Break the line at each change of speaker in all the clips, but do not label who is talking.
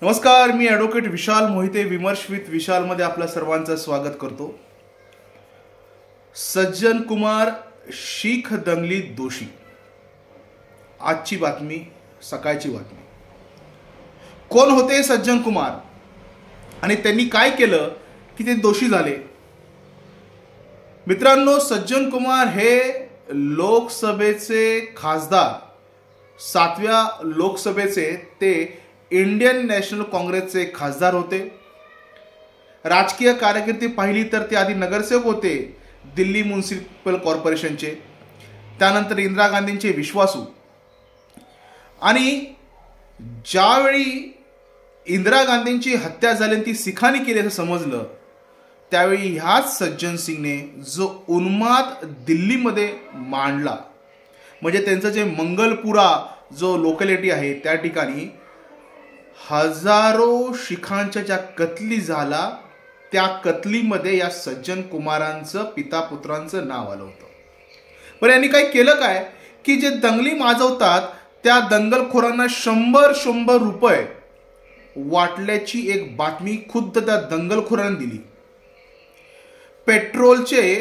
नमस्कार, मी ॲडव्होकेट विशाल मोहिते विमर्श विथ विशालमध्ये आपल्या सर्वांचं स्वागत करतो. सज्जन कुमार शीख दंगलीत दोषी. आजची बातमी, सकाळची बातमी. कोण होते सज्जन कुमार आणि त्यांनी काय केलं की ते दोषी झाले? मित्रांनो, सज्जन कुमार हे लोकसभेचे खासदार, 7व्या लोकसभेचे ते इंडियन नॅशनल काँग्रेसचे खासदार होते. राजकीय कारकिर्दी पाहिली तर ते आधी नगरसेवक होते दिल्ली म्युनिसिपल कॉर्पोरेशनचे, त्यानंतर इंदिरा गांधींचे विश्वासू. आणि ज्यावेळी इंदिरा गांधींची हत्या झाली ती सिखांनी केली असं समजलं, त्यावेळी ह्याच सज्जन सिंगने जो उन्माद दिल्लीमध्ये मांडला, म्हणजे त्यांचं जे मंगलपुरा जो लोकॅलिटी आहे त्या ठिकाणी हजारो शिखांच्या ज्या कत्ली झाला, त्या कत्लीमध्ये या सज्जन कुमारांचं पिता पुत्रांचं नाव आलं होतं. पण यांनी काय केलं काय की जे दंगली माजवतात त्या दंगलखोरांना 100 रुपये वाटल्याची एक बातमी खुद्द त्या दंगलखोरांनी दिली. पेट्रोलचे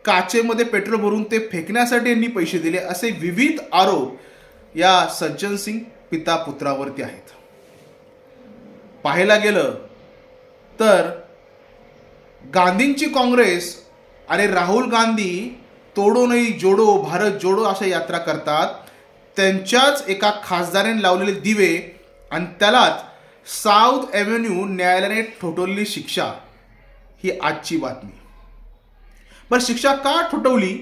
काचेमध्ये पेट्रोल भरून ते फेकण्यासाठी यांनी पैसे दिले, असे विविध आरोप या सज्जन सिंग पिता पुत्रावरती आहेत. पाहायला गेलं तर गांधींची काँग्रेस आणि राहुल गांधी तोडो नाही जोडो भारत जोडो अशा यात्रा करतात. त्यांच्याच एका खासदाराने लावलेले दिवे आणि त्यालाच साऊथ एव्हेन्यू न्यायालयाने ठोठवलेली शिक्षा, ही आजची बातमी. पण शिक्षा का ठोठवली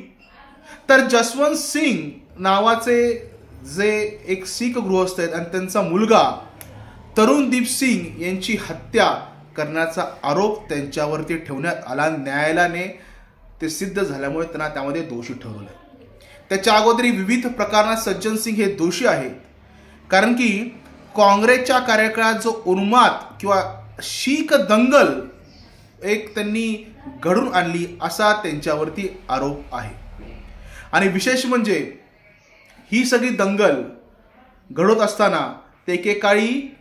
तर जसवंत सिंग नावाचे जे एक शीख गृहस्थ आहेत आणि त्यांचा मुलगा तरुणदीप सिंग यांची हत्या करण्याचा आरोप त्यांच्यावरती ठेवण्यात आला. न्यायालयाने ते सिद्ध झाल्यामुळे त्यांना त्यामध्ये दोषी ठरवलं. त्याच्या अगोदरी विविध प्रकारात सज्जन सिंग हे दोषी आहेत, कारण की काँग्रेसच्या कार्यकाळात जो उन्माद किंवा शीख दंगल एक त्यांनी घडून आणली असा त्यांच्यावरती आरोप आहे. आणि विशेष म्हणजे ही सगळी दंगल घडत असताना ते एकेकाळी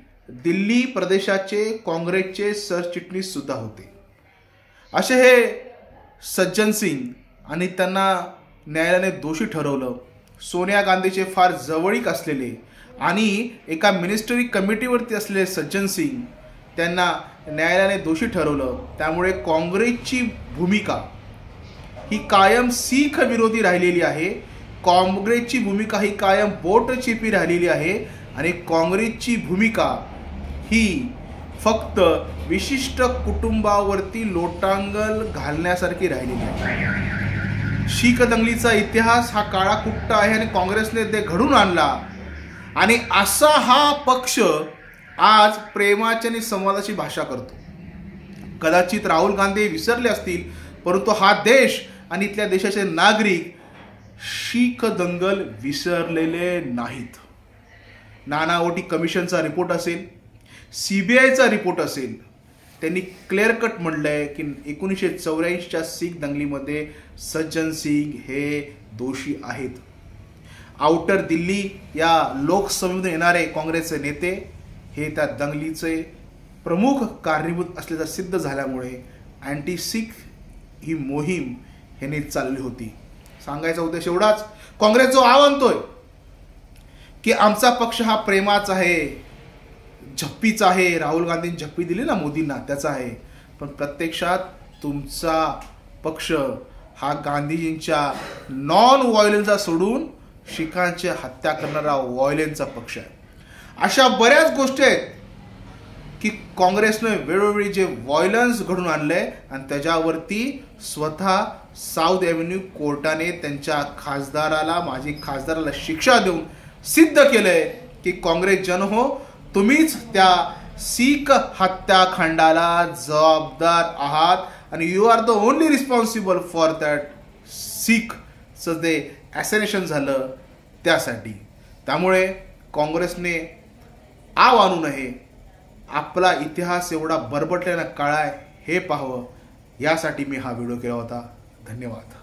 दिल्ली प्रदेशाचे काँग्रेसचे सरचिटणीस सुद्धा होते. असे हे सज्जन सिंग, आणि त्यांना न्यायालयाने दोषी ठरवलं. सोनिया गांधीचे फार जवळीक असलेले आणि एका मिनिस्ट्री कमिटीवरती असलेले सज्जन सिंग, त्यांना न्यायालयाने दोषी ठरवलं. त्यामुळे काँग्रेसची भूमिका ही कायम शीख विरोधी राहिलेली आहे. काँग्रेसची भूमिका ही कायम बोटचिपी राहिलेली आहे. आणि काँग्रेसची भूमिका ही फक्त विशिष्ट कुटुंबावरती लोटांगल घालण्यासारखी राहिलेली आहे. शीख दंगलीचा इतिहास हा काळा कुट्टा आहे आणि काँग्रेसने ते घडून आणला. आणि असा हा पक्ष आज प्रेमाची आणि संवादाची भाषा करतो. कदाचित राहुल गांधी विसरले असतील, परंतु हा देश आणि इथल्या देशाचे नागरिक शीख दंगल विसरलेले नाहीत. नानावटी कमिशनचा रिपोर्ट असेल, CBIचा रिपोर्ट असेल, त्यांनी क्लिअर कट म्हटलंय की 1984च्या शीख दंगलीमध्ये सज्जन सिंग हे दोषी आहेत. आउटर दिल्ली या लोकसभेमध्ये येणारे काँग्रेसचे नेते हे त्या दंगलीचे प्रमुख कारणीभूत असल्याचं सिद्ध झाल्यामुळे अँटी शीख ही मोहीम ह्यांनी चालली होती. सांगायचा उद्देश एवढाच, काँग्रेस जो आणतोय की आमचा पक्ष हा प्रेमाचा आहे, झप्पीचा आहे, राहुल गांधींनी झप्पी दिली ना मोदींना, त्याचा आहे. पण प्रत्यक्षात तुमचा पक्ष हा गांधीजींच्या नॉन व्हायलन्सचा सोडून शिखांची हत्या करणारा व्हायलन्सचा पक्ष आहे. अशा बऱ्याच गोष्टी आहेत की काँग्रेसने वेळोवेळी जे व्हायलन्स घडून आणलंय आणि त्याच्यावरती स्वतः साऊथ एव्हेन्यू कोर्टाने त्यांच्या खासदाराला, माजी खासदाराला शिक्षा देऊन सिद्ध केलंय की काँग्रेस जन हो, तुम्हीच त्या शीख हत्याकांडाला जबाबदार आहात आणि you are the only responsible for that शीखचं जे ॲसेनेशन झालं त्यासाठी. त्यामुळे काँग्रेसने आव आणू नये. आपला इतिहास एवढा बरबटलेला काळ आहे हे पाहावं, यासाठी मी हा व्हिडिओ केला होता. धन्यवाद.